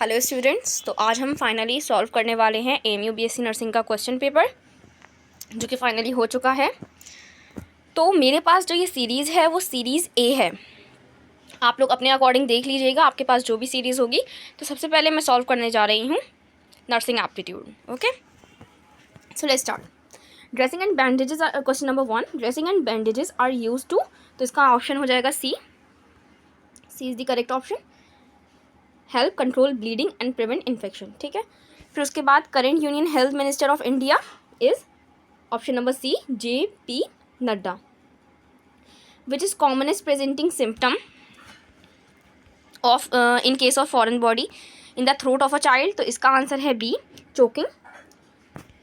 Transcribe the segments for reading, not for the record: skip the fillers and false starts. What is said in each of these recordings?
Hello students, तो आज हम फाइनली सॉल्व करने वाले हैं एएमयू बीएससी नर्सिंग का क्वेश्चन पेपर जो कि फाइनली हो चुका है। तो मेरे पास जो ये सीरीज़ है वो सीरीज़ ए है। आप लोग अपने अकॉर्डिंग देख लीजिएगा आपके पास जो भी सीरीज़ होगी। तो सबसे पहले मैं सॉल्व करने जा रही हूँ nursing aptitude. Okay, so let's start. Dressing and bandages are question number 1। Dressing and bandages are use to, तो इसका ऑप्शन हो जाएगा C is the correct option. Help control bleeding and prevent infection. ठीक है, फिर उसके बाद current union health minister of India is option number C JP Nadda. Which is commonest presenting symptom of in case of foreign body in the throat of a child, तो इसका answer है B choking.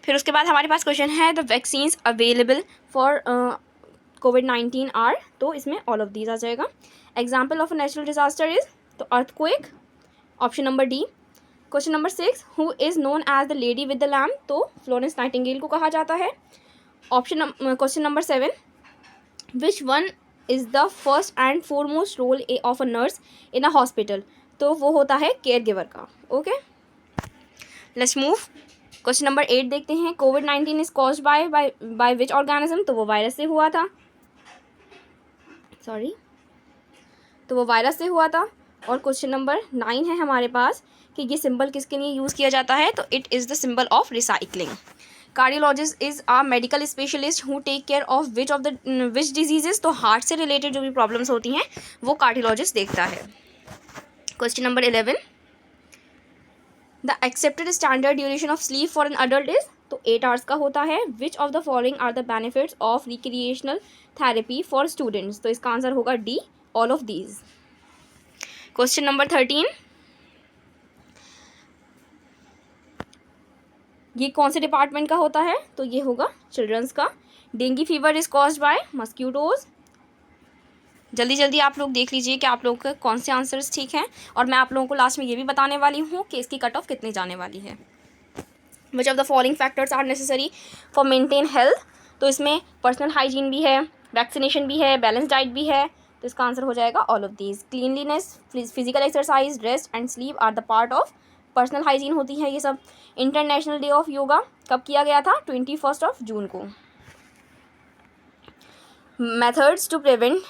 फिर उसके बाद हमारे पास question है the vaccines available for COVID-19 are, तो इसमें ऑल ऑफ दीज आ जाएगा। Example of a natural disaster is, तो earthquake, option number D. Question number 6, who is known as the lady with the lamp, तो Florence Nightingale को कहा जाता है। Question number 7, which one is the first and foremost role of a nurse in a hospital, तो वो होता है care giver का। Okay, let's move. Question number 8 देखते हैं। COVID-19 is caused by which organism, तो वो वायरस से हुआ था। तो वो वायरस से हुआ था। और क्वेश्चन नंबर 9 है हमारे पास कि ये सिंबल किसके लिए यूज़ किया जाता है, तो it is the symbol of recycling. Cardiologist is a medical specialist who take care of which diseases, तो हार्ट से रिलेटेड जो भी प्रॉब्लम्स होती हैं वो कार्डियोलॉजिस्ट देखता है। Question number 11, the accepted standard duration of sleep for an adult is, तो 8 आवर्स का होता है। Which of the following are the benefits of recreational therapy for students, तो इसका आंसर होगा D all of these. Question number 13, ये कौन से डिपार्टमेंट का होता है, तो ये होगा चिल्ड्रंस का। Dengue fever is caused by mosquitoes. जल्दी जल्दी आप लोग देख लीजिए कि आप लोगों के कौन से आंसर्स ठीक हैं, और मैं आप लोगों को लास्ट में ये भी बताने वाली हूँ कि इसकी कट ऑफ कितनी जाने वाली है। Which of the following factors are necessary for maintain health, तो इसमें पर्सनल हाइजीन भी है, वैक्सीनेशन भी है, बैलेंस डाइट भी है, तो इसका आंसर हो जाएगा all of these. Cleanliness, physical exercise, rest and sleep are the part of personal hygiene होती है ये सब। इंटरनेशनल डे ऑफ योगा कब किया गया था, 21 जून को। Methods to prevent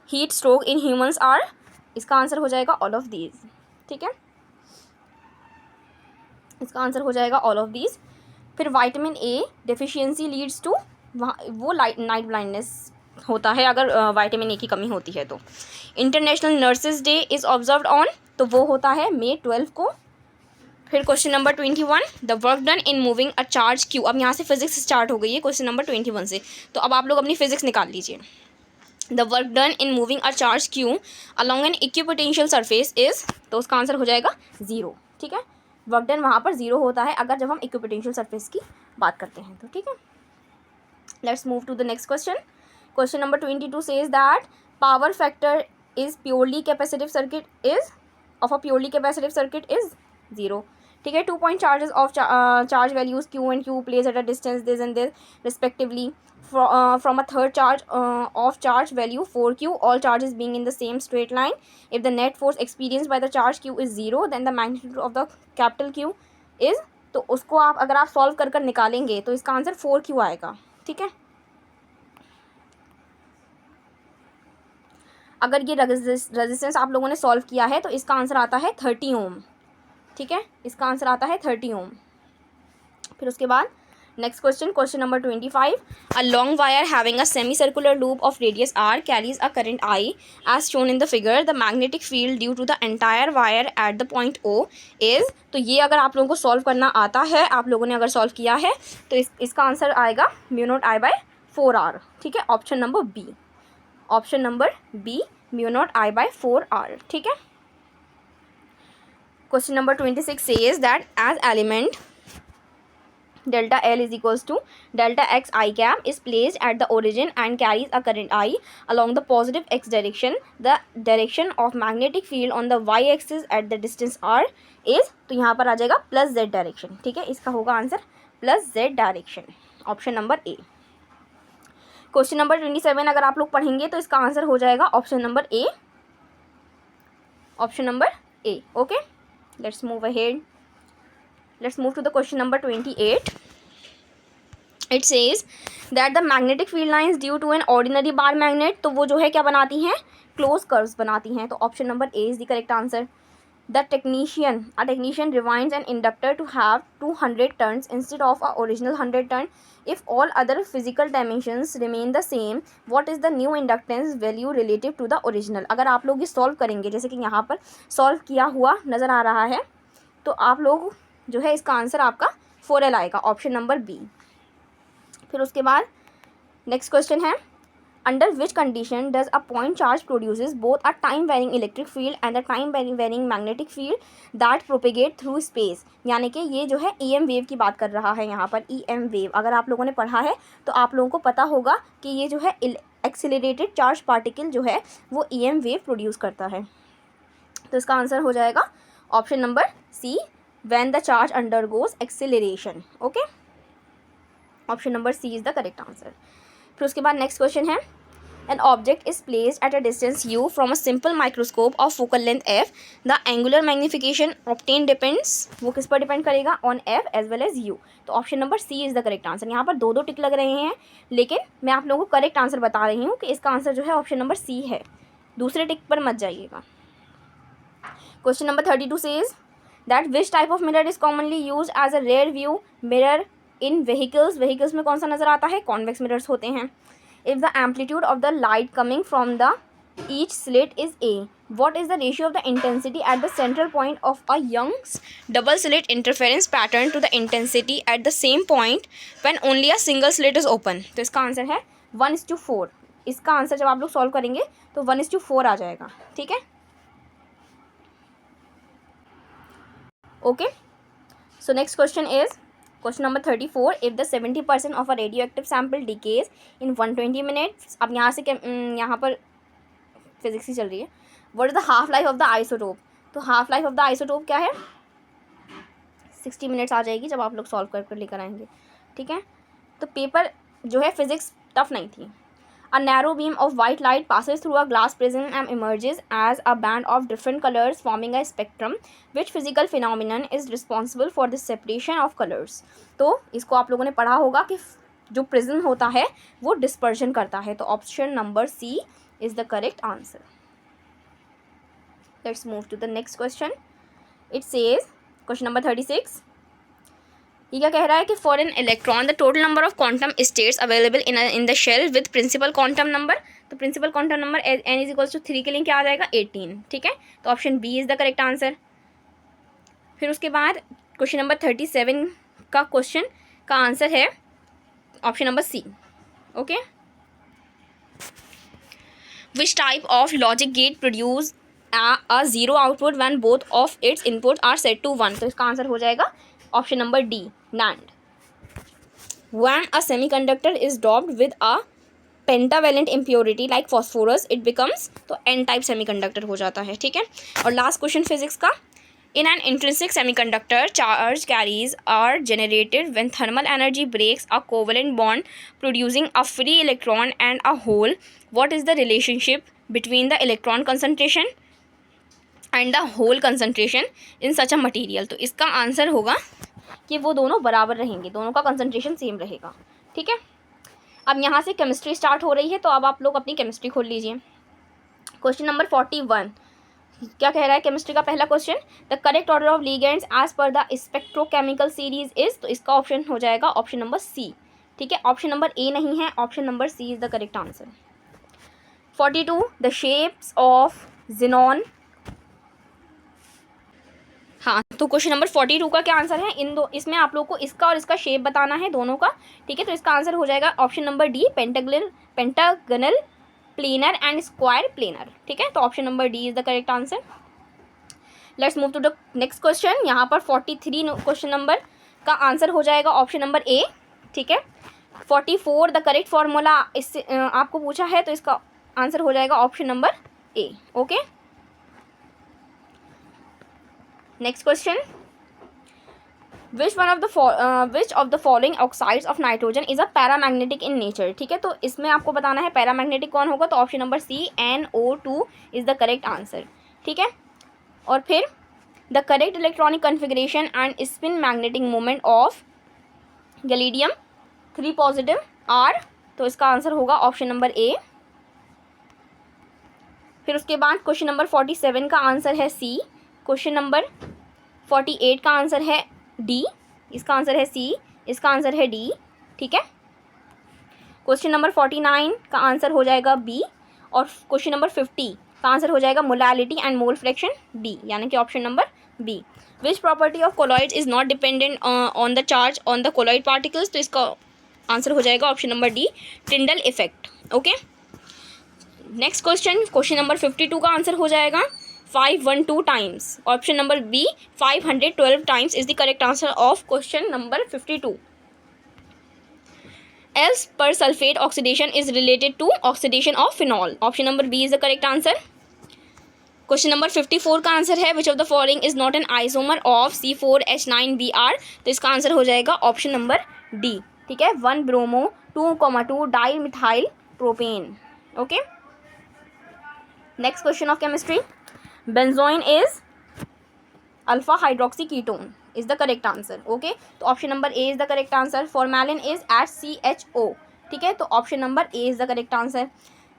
heat stroke in humans are, इसका आंसर हो जाएगा ऑल ऑफ दीज। ठीक है, इसका आंसर हो जाएगा ऑल ऑफ दीज। फिर vitamin A deficiency leads to, वो नाइट ब्लाइंडनेस होता है अगर विटामिन ए की कमी होती है तो। International nurses day is observed on, तो वो होता है May 12 को। फिर question number 21, the work done in moving a charge Q, अब यहाँ से फिजिक्स स्टार्ट हो गई है क्वेश्चन नंबर 21 से, तो अब आप लोग अपनी फिजिक्स निकाल लीजिए। The work done in moving a charge Q along an equipotential surface is, तो उसका आंसर हो जाएगा 0। ठीक है, वर्क डन वहाँ पर 0 होता है अगर जब हम इक्विपोटेंशियल सरफेस की बात करते हैं तो। ठीक है, let's move to the next question. Question number 22 says that power factor is purely capacitive circuit is of a purely capacitive circuit is 0। ठीक है, 2 point charges of charge values q and q placed at a distance this and this respectively from a third charge of charge value 4q, all charges being in the same straight line. If the net force experienced by the charge q is 0, then the magnitude of the capital Q is, तो उसको आप अगर आप solve कर निकालेंगे तो इसका answer 4q आएगा। ठीक है, अगर ये रेजिस्टेंस आप लोगों ने सॉल्व किया है तो इसका आंसर आता है 30 ओम। ठीक है, इसका आंसर आता है 30 ओम। फिर उसके बाद next question, question number 25, a long wire having a semi circular loop of radius r carries a current I as shown in the figure. The magnetic field due to the entire wire at the point O is, तो ये अगर आप लोगों को solve करना आता है, आप लोगों ने अगर सॉल्व किया है तो इसका आंसर आएगा μ0I/4r। ठीक है, option number B, option number B μ0I/4r। ठीक है, question number 26 says that as element delta L is equals to delta x I cap is placed at the origin and carries a current I along the positive x direction, the direction of magnetic field on the y axis at the distance r is, तो यहाँ पर आ जाएगा plus z direction. ठीक है, इसका होगा answer plus z direction, option number ए। Question number 27 अगर आप लोग पढ़ेंगे तो इसका आंसर हो जाएगा option number A, option number A. Okay, let's move ahead. Let's move to the question number 28. It says that the magnetic field lines due to an ordinary bar magnet, तो वो जो है क्या बनाती हैं, close curves बनाती हैं. तो option number A is the correct answer. A technician rewinds an inductor to have 200 turns instead of a original 100 turn. If all other physical dimensions remain the same, what is the new inductance value relative to the original? अगर आप लोग ये solve करेंगे, जैसे कि यहाँ पर solve किया हुआ नज़र आ रहा है, तो आप लोग जो है इसका आंसर आपका 4L आएगा, ऑप्शन नंबर बी. फिर उसके बाद नेक्स्ट क्वेश्चन है, under which condition does a point charge produces both a time varying electric field and a time varying magnetic field that propagate through space. यानी कि ये जो है EM वेव की बात कर रहा है यहाँ पर. EM वेव अगर आप लोगों ने पढ़ा है तो आप लोगों को पता होगा कि ये जो है एक्सिलरेटेड चार्ज पार्टिकल जो है वो EM वेव प्रोड्यूस करता है. तो इसका आंसर हो जाएगा option number C, when the charge undergoes acceleration. Okay, option number C is the correct answer. फिर उसके बाद नेक्स्ट क्वेश्चन है, an object is placed at a distance u from a simple microscope of focal length f. The angular magnification obtained depends, वो किस पर depend करेगा, on f as well as u. तो option number C is the correct answer. यहाँ पर दो टिक लग रहे हैं, लेकिन मैं आप लोगों को करेक्ट आंसर बता रही हूँ कि इसका आंसर जो है ऑप्शन नंबर सी है. दूसरे टिक पर मत जाइएगा. Question number 32 says that which type of mirror is commonly used as a rear view mirror in vehicles. vehicles में कौन सा नज़र आता है, convex mirrors होते हैं. if the amplitude of the light coming from the each slit is a, what is the ratio of the intensity at the central point of a Young's double slit interference pattern to the intensity at the same point when only a single slit is open. तो इसका answer है 1:4. इसका answer जब आप लोग solve करेंगे तो 1:4 आ जाएगा. ठीक है, okay. So next question is question number 34. if the 70% of a radioactive sample decays in 120 minutes. अब यहाँ से यहाँ पर फिजिक्स ही चल रही है. what is the half life of the isotope? तो half life of the isotope क्या है, 60 मिनट्स आ जाएगी जब आप लोग सॉल्व कर लेकर आएंगे. ठीक है, तो पेपर जो है फिजिक्स टफ नहीं थी. A narrow beam of white light passes through a glass prism and emerges as a band of different colors forming a spectrum. Which physical phenomenon is responsible for the separation of colors? तो इसको आप लोगों ने पढ़ा होगा कि जो prism होता है वो डिस्पर्शन करता है. तो option number C is the correct answer. Let's move to the next question. It says question number 36. ये क्या कह रहा है कि for an electron the total number of quantum states available in the shell with principal quantum number. तो principal quantum number n is equals to 3 के लिए क्या आ जाएगा, 18. ठीक है, तो option B is the correct answer. फिर उसके बाद क्वेश्चन नंबर 37 का क्वेश्चन का आंसर है option number C. Okay, which type of logic gate produce a zero output when both of its input are set to 1. तो इसका answer हो जाएगा option number D, NAND. When a semiconductor is doped with a pentavalent impurity like phosphorus, it becomes, तो N type semiconductor हो जाता है. ठीक है, और लास्ट क्वेश्चन फिजिक्स का. In an intrinsic semiconductor, charge carriers are generated when thermal energy breaks a covalent bond, producing a free electron and a hole. What is the relationship between the electron concentration and the hole concentration in such a material? तो इसका answer होगा कि वो दोनों बराबर रहेंगे, दोनों का कंसंट्रेशन सेम रहेगा. ठीक है, अब यहाँ से केमिस्ट्री स्टार्ट हो रही है, तो अब आप लोग अपनी केमिस्ट्री खोल लीजिए. क्वेश्चन नंबर 41 क्या कह रहा है केमिस्ट्री का पहला question, the correct order of ligands as per the spectrochemical series is. तो इसका ऑप्शन हो जाएगा ऑप्शन नंबर सी. ठीक है, ऑप्शन नंबर ए नहीं है, option number C is the correct answer. 42 the shapes of xenon. हाँ, तो क्वेश्चन नंबर 42 का क्या आंसर है, इसमें आप लोग को इसका और इसका शेप बताना है दोनों का. ठीक है, तो इसका आंसर हो जाएगा option number D, pentagonal planar and square planar. ठीक है, तो option number D is the correct answer. Let's move to the next question. यहाँ पर 43 क्वेश्चन नंबर का आंसर हो जाएगा ऑप्शन नंबर ए. ठीक है, 44 द करेक्ट फार्मूला इससे आपको पूछा है, तो इसका आंसर हो जाएगा option number A. Okay, next question. Which of the following oxides of nitrogen is a paramagnetic in nature. ठीक है, तो इसमें आपको बताना है पैरामैग्नेटिक कौन होगा, तो option number C NO2 is the correct answer. ठीक है, और फिर the correct electronic configuration and spin magnetic moment of gadolinium 3 positive are, तो इसका आंसर होगा ऑप्शन नंबर ए। फिर उसके बाद क्वेश्चन नंबर 47 का आंसर है सी। क्वेश्चन नंबर 48 का आंसर है डी, इसका आंसर है सी, इसका आंसर है डी, ठीक है। क्वेश्चन नंबर 49 का आंसर हो जाएगा बी, और क्वेश्चन नंबर 50 का आंसर हो जाएगा molality and mole fraction D, यानी कि option number B. Which property of colloid is not dependent on the charge on the colloid particles, तो इसका आंसर हो जाएगा option number D, Tyndall effect. Okay, next question, question number 52 का answer हो जाएगा 512 times, option number B 512 times is the correct answer of question number 52। Else per sulfate oxidation is related to oxidation of phenol, option number B is the correct answer। Question number 54 का answer है which of the following is not an isomer of C4H9Br, तो इसका answer हो जाएगा option number D, ठीक है, 1 bromo 2,2 di methyl propane. Okay, next question of chemistry, benzoin is alpha hydroxy ketone is the correct answer. Okay, तो option number A is the correct answer. Formalin is HCHO, ठीक है, तो option number A is the correct answer.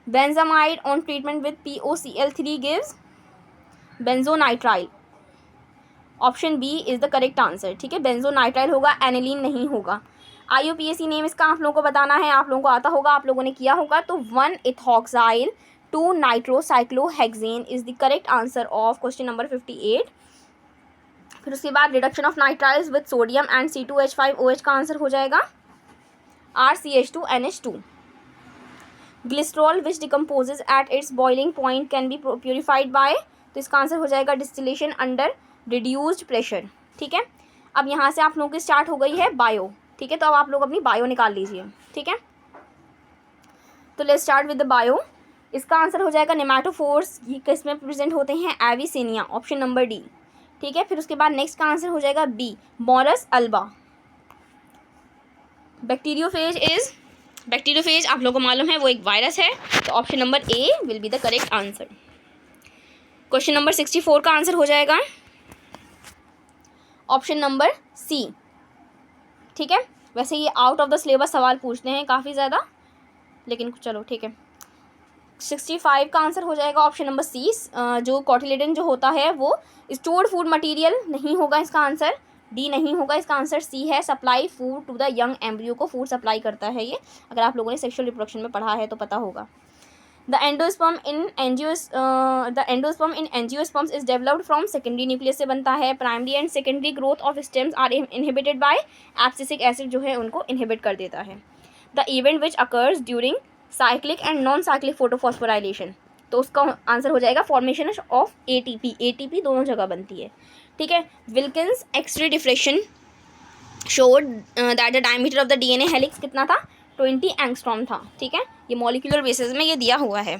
Benzamide on treatment with POCl3 gives benzonitrile, option B is the correct answer, ठीक है, बेंजोनाइट्राइल होगा, aniline नहीं होगा। IUPAC name इसका आप लोगों को बताना है, आप लोगों को आता होगा, आप लोगों ने किया होगा, तो 1-ethoxyl 2-nitrocyclohexane is the correct answer of question number 58। फिर उसके बाद reduction of nitriles with sodium and C2H5OH का आंसर हो जाएगा RCH2NH2। Glycerol which decomposes at its boiling point can be purified by, तो इसका आंसर हो जाएगा डिस्टिलेशन अंडर रिड्यूस्ड प्रेशर, ठीक है। अब यहाँ से आप लोगों की स्टार्ट हो गई है बायो, ठीक है, तो अब आप लोग अपनी बायो निकाल लीजिए, ठीक है। तो let's start with the bio. इसका आंसर हो जाएगा नेमाटोफोर्स, ये किस में प्रेजेंट होते हैं, एविसेनिया, ऑप्शन नंबर डी, ठीक है। फिर उसके बाद नेक्स्ट का आंसर हो जाएगा बी, मॉरस अल्बा। बैक्टीरियोफेज आप लोगों को मालूम है वो एक वायरस है, तो option number A will be the correct answer. Question number 64 का आंसर हो जाएगा ऑप्शन नंबर सी, ठीक है। वैसे ये आउट ऑफ द सिलेबस सवाल पूछते हैं काफ़ी ज़्यादा, लेकिन चलो ठीक है। 65 का आंसर हो जाएगा ऑप्शन नंबर सी, जो कॉटिलेडन जो होता है वो स्टोर्ड फूड मटेरियल नहीं होगा, इसका आंसर डी नहीं होगा, इसका आंसर सी है, supply food to the young embryo को फूड सप्लाई करता है ये, अगर आप लोगों ने सेक्सुअल रिप्रोडक्शन में पढ़ा है तो पता होगा। The endosperm in angiosperms is developed from secondary nucleus से बनता है। Primary and secondary growth of stems are inhibited by abscisic acid, जो है उनको इनहिबिट कर देता है। The event which occurs during cyclic and non cyclic photophosphorylation, तो उसका आंसर हो जाएगा फॉर्मेशन ऑफ ATP दोनों जगह बनती है, ठीक है। Wilkins X-ray diffraction showed that the diameter of the DNA helix कितना था, 20 एंगस्ट्रॉम था, ठीक है, ये मॉलिक्यूलर बेसिस में ये दिया हुआ है।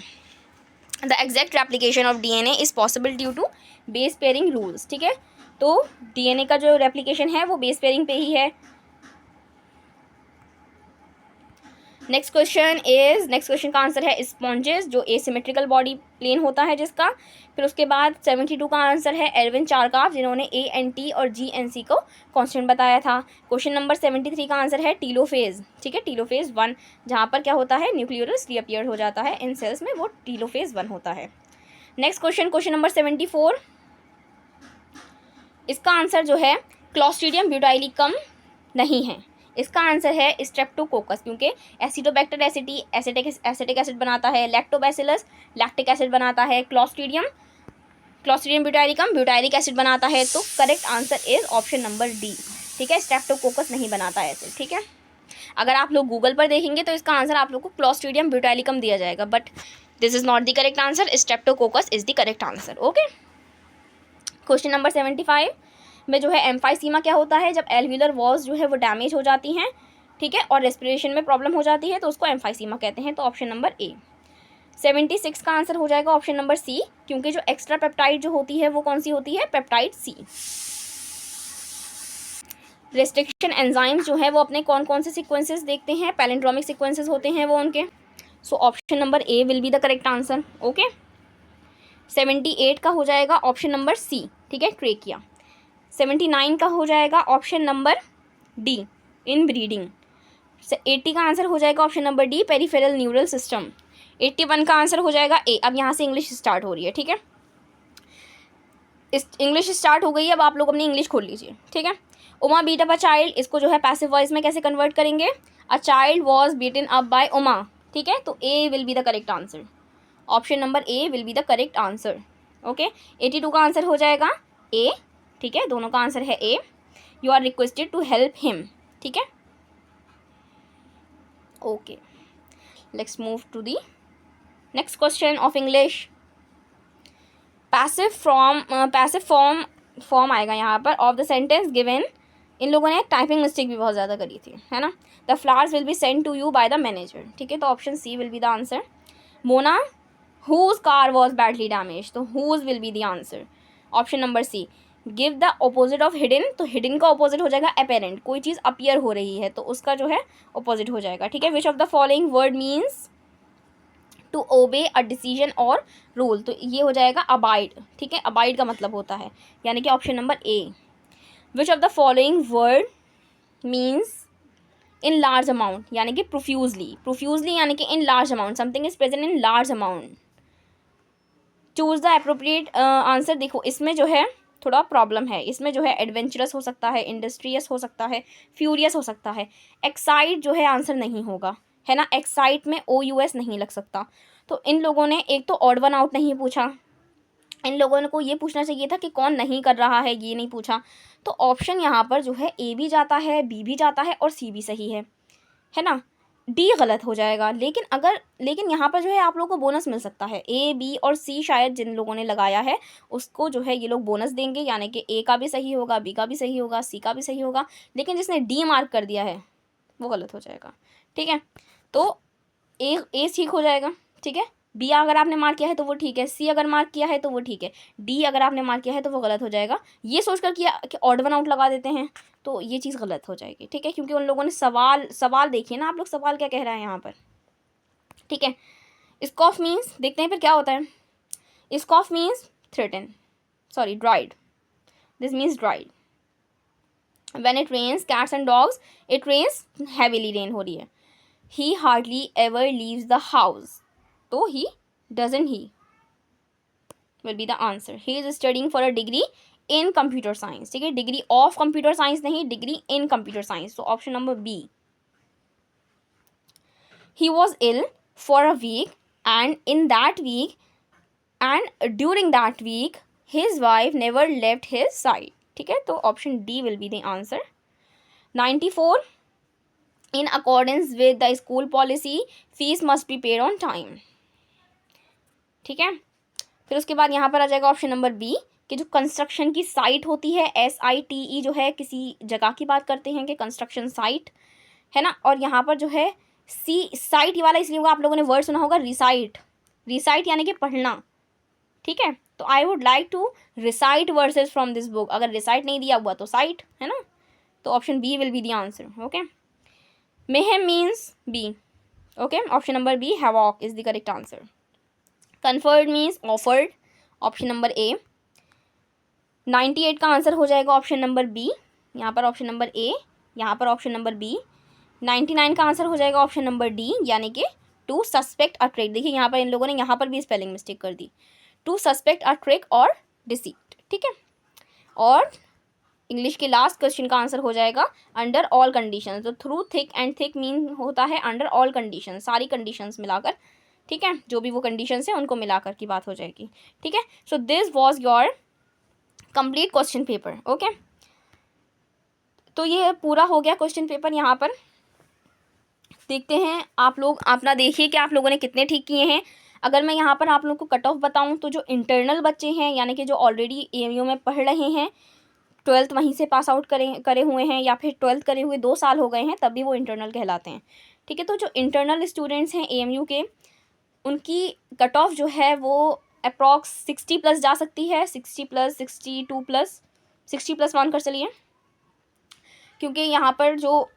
The exact replication of DNA is possible due to base pairing rules, ठीक है, तो DNA का जो रेप्लिकेशन है वो बेस पेयरिंग पे ही है। नेक्स्ट क्वेश्चन का आंसर है स्पॉन्जेस, जो एसिमेट्रिकल बॉडी प्लेन होता है जिसका। फिर उसके बाद 72 का आंसर है एल्विन चारकाफ, जिन्होंने ANT और GNC को कांस्टेंट बताया था। क्वेश्चन नंबर 73 का आंसर है टीलोफेज, ठीक है, टीलोफेज 1, जहाँ पर क्या होता है न्यूक्लियोलस रीअपियर हो जाता है इन सेल्स में, वो टीलोफेज 1 होता है। नेक्स्ट क्वेश्चन नंबर 74, इसका आंसर जो है क्लॉस्ट्रीडियम ब्यूटाइलिकम नहीं है, इसका आंसर है स्ट्रेप्टोकोकस, क्योंकि एसिडोबैक्टर एसिटिक एसिड बनाता है, लैक्टोबैसिलस लैक्टिक एसिड बनाता है, क्लॉस्ट्रीडियम ब्यूटाइलिकम ब्यूटाइलिक एसिड बनाता है, तो correct answer is option number D, ठीक है, स्ट्रेप्टोकोकस नहीं बनाता है एसिड, ठीक है। अगर आप लोग गूगल पर देखेंगे तो इसका आंसर आप लोग को क्लॉस्ट्रीडियम ब्यूटाइलिकम दिया जाएगा, but this is not the correct answer, Streptococcus is the correct answer. Okay, question number 75 में जो है एम्फाइसीमा क्या होता है, जब एल्व्यूलर वॉल्स जो है वो डैमेज हो जाती हैं, ठीक है, और रेस्पिरेशन में प्रॉब्लम हो जाती है, तो उसको एम्फाइसीमा कहते हैं, तो ऑप्शन नंबर ए। 76 का आंसर हो जाएगा ऑप्शन नंबर सी, क्योंकि जो एक्स्ट्रा पेप्टाइड जो होती है वो कौन सी होती है, पेप्टाइड सी। रेस्ट्रिक्शन एंजाइम्स जो है वो अपने कौन कौन से सीक्वेंसेस देखते हैं, पैलिंड्रोमिक सीक्वेंसेस होते हैं वो उनके, so option number A will be the correct answer. Okay, 78 का हो जाएगा ऑप्शन नंबर सी, ठीक है, ट्रेकिया। 79 का हो जाएगा ऑप्शन नंबर डी, इन ब्रीडिंग। 80 का आंसर हो जाएगा option number D, peripheral neural system. 81 का आंसर हो जाएगा ए। अब यहाँ से इंग्लिश स्टार्ट हो रही है, ठीक है, इस इंग्लिश स्टार्ट हो गई है। अब आप लोग अपनी इंग्लिश खोल लीजिए, ठीक है। Uma beat up a child, इसको जो है पैसिव वॉइस में कैसे कन्वर्ट करेंगे? A child was beaten up by Uma, ठीक है, तो A will be the correct answer. Option number A will be the correct answer. Okay, 82 का आंसर हो जाएगा ए, ठीक है, दोनों का आंसर है A. You are requested to help him, ठीक है। Okay, let's move to the next question of English. Passive form आएगा यहाँ पर ऑफ द सेंटेंस गिवन। इन लोगों ने टाइपिंग मिस्टेक भी बहुत ज़्यादा करी थी, है ना। The flowers will be send to you by the manager, ठीक है, तो option C will be the answer. Mona whose car was badly damage, तो whose will be the answer. Option number C. Give the opposite of hidden, तो hidden का opposite हो जाएगा apparent, कोई चीज़ appear हो रही है तो उसका जो है ऑपोजिट हो जाएगा, ठीक है। Which of the following word means to obey a decision और रूल, तो ये हो जाएगा अबाइड, ठीक है, अबाइड का मतलब होता है, यानी कि option number A. Which of the following word means in large amount, यानी कि प्रोफ्यूजली यानी कि in large amount, something is present in large amount. Choose the appropriate answer. देखो इसमें जो है थोड़ा प्रॉब्लम है, इसमें जो है एडवेंचरस हो सकता है, इंडस्ट्रियस हो सकता है, फ्यूरियस हो सकता है। एक्साइट जो है आंसर नहीं होगा, है ना, एक्साइट में OUS नहीं लग सकता। तो इन लोगों ने एक तो ऑड वन आउट नहीं पूछा, इन लोगों को ये पूछना चाहिए था कि कौन नहीं कर रहा है, ये नहीं पूछा। तो ऑप्शन यहाँ पर जो है ए भी जाता है, बी भी जाता है और सी भी सही है ना। डी गलत हो जाएगा, लेकिन यहाँ पर जो है आप लोगों को बोनस मिल सकता है। ए, बी और सी शायद जिन लोगों ने लगाया है उसको जो है ये लोग बोनस देंगे, यानी कि ए का भी सही होगा, बी का भी सही होगा, सी का भी सही होगा, लेकिन जिसने डी मार्क कर दिया है वो गलत हो जाएगा, ठीक है। तो ए ठीक हो जाएगा, ठीक है। बी अगर आपने मार्क किया है तो वो ठीक है, सी अगर मार्क किया है तो वो ठीक है, डी अगर आपने मार्क किया है तो वो गलत हो जाएगा। ये सोचकर किया कि ऑड वन आउट लगा देते हैं तो ये चीज़ गलत हो जाएगी, ठीक है, क्योंकि उन लोगों ने सवाल देखिए ना आप लोग, सवाल क्या कह रहा है यहाँ पर, ठीक है। स्कॉफ मीन्स देखते हैं फिर क्या होता है। Scoff means threaten, sorry deride, this means deride. When it rains cats and dogs, it rains heavily, rain हो रही है। He hardly ever leaves the house, तो he doesn't he will be the answer. He is studying for a degree in computer science, ठीक है, degree of computer science नहीं, degree in computer science, तो option number B. He was ill for a week and during that week his wife never left his side, ठीक है, तो option D will be the answer. 94 in accordance with the school policy fees must be paid on time, ठीक है। फिर उसके बाद यहाँ पर आ जाएगा ऑप्शन नंबर बी कि जो कंस्ट्रक्शन की साइट होती है, SITE जो है, किसी जगह की बात करते हैं कि कंस्ट्रक्शन साइट, है ना। और यहाँ पर जो है सी साइट वाला इसलिए होगा, आप लोगों ने वर्ड सुना होगा रिसाइट यानी कि पढ़ना, ठीक है। तो I would like to recite verses from this book, अगर रिसाइट नहीं दिया हुआ तो साइट, है ना, तो option B will be the answer. Okay, mayhem means B, okay, option number B havoc is the correct answer. Conferred means offered, option number A. 98 का answer हो जाएगा ऑप्शन नंबर बी, यहाँ पर ऑप्शन नंबर ए, यहाँ पर option number B. 99 का answer हो जाएगा ऑप्शन नंबर डी, यानी कि टू सस्पेक्ट अ ट्रिक। देखिए यहाँ पर इन लोगों ने यहाँ पर भी स्पेलिंग मिस्टेक कर दी, टू सस्पेक्ट अ ट्रिक और डिसीट, ठीक है। और इंग्लिश के लास्ट क्वेश्चन का आंसर हो जाएगा अंडर ऑल कंडीशंस, तो through thick and thick mean होता है अंडर ऑल कंडीशन, सारी कंडीशंस मिलाकर, ठीक है, जो भी वो कंडीशंस हैं उनको मिलाकर की बात हो जाएगी, ठीक है। So this was your complete question paper. Okay, तो ये पूरा हो गया क्वेश्चन पेपर। यहाँ पर देखते हैं आप लोग अपना, देखिए कि आप लोगों ने कितने ठीक किए हैं। अगर मैं यहाँ पर आप लोग को कट ऑफ बताऊँ तो जो इंटरनल बच्चे हैं, यानी कि जो ऑलरेडी AMU में पढ़ रहे हैं, 12th वहीं से पास आउट करे हुए हैं, या फिर 12th करे हुए 2 साल हो गए हैं, तब भी वो इंटरनल कहलाते हैं, ठीक है। तो जो इंटरनल स्टूडेंट्स हैं AMU के, उनकी कट ऑफ जो है वो अप्रॉक्स 60 प्लस जा सकती है, 60 प्लस 62 प्लस 60+1 कर चलिए, क्योंकि यहाँ पर जो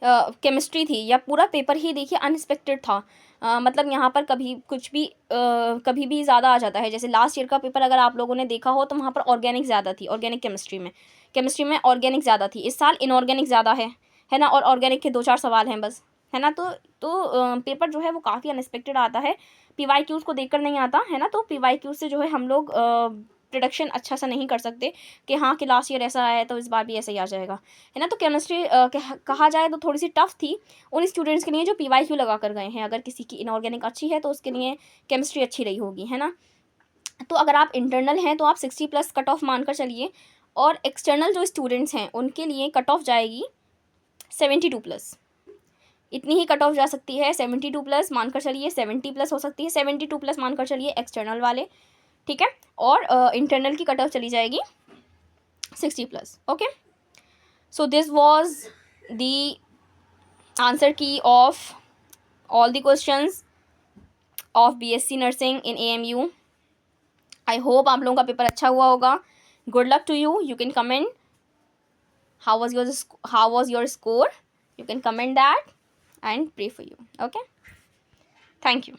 केमिस्ट्री थी, या पूरा पेपर ही देखिए अनएक्सपेक्टेड था। मतलब यहाँ पर कभी कुछ भी कभी भी ज़्यादा आ जाता है। जैसे लास्ट ईयर का पेपर अगर आप लोगों ने देखा हो तो वहाँ पर ऑर्गेनिक ज़्यादा थी, ऑर्गेनिक केमिस्ट्री में ऑर्गेनिक ज़्यादा थी। इस साल इनऑर्गेनिक ज़्यादा है ना, और ऑर्गेनिक के 2-4 सवाल हैं बस, है ना। तो पेपर जो है वो काफ़ी अनएक्सपेक्टेड आता है, PYQs को देखकर नहीं आता, है ना। तो PYQ से जो है हम लोग प्रोडक्शन अच्छा सा नहीं कर सकते कि हाँ कि लास्ट ईयर ऐसा आया है तो इस बार भी ऐसा ही आ जाएगा, है ना। तो केमिस्ट्री कहा जाए तो थोड़ी सी टफ थी उन स्टूडेंट्स के लिए जो PYQ लगा कर गए हैं। अगर किसी की इनऑर्गेनिक अच्छी है तो उसके लिए केमिस्ट्री अच्छी रही होगी, है ना। तो अगर आप इंटरनल हैं तो आप 60+ कट ऑफ मानकर चलिए, और एक्सटर्नल जो स्टूडेंट्स हैं उनके लिए कट ऑफ जाएगी 72+। इतनी ही कट ऑफ जा सकती है, 72+ मानकर चलिए, 70+ हो सकती है, 72+ मानकर चलिए एक्सटर्नल वाले, ठीक है। और इंटरनल की कट ऑफ चली जाएगी 60+। Okay, so this was the answer key of all the questions of BSc nursing in AMU। I hope आप लोगों का पेपर अच्छा हुआ होगा। Good luck to you. You can comment how was your score. You can comment that and pray for you. Okay, thank you.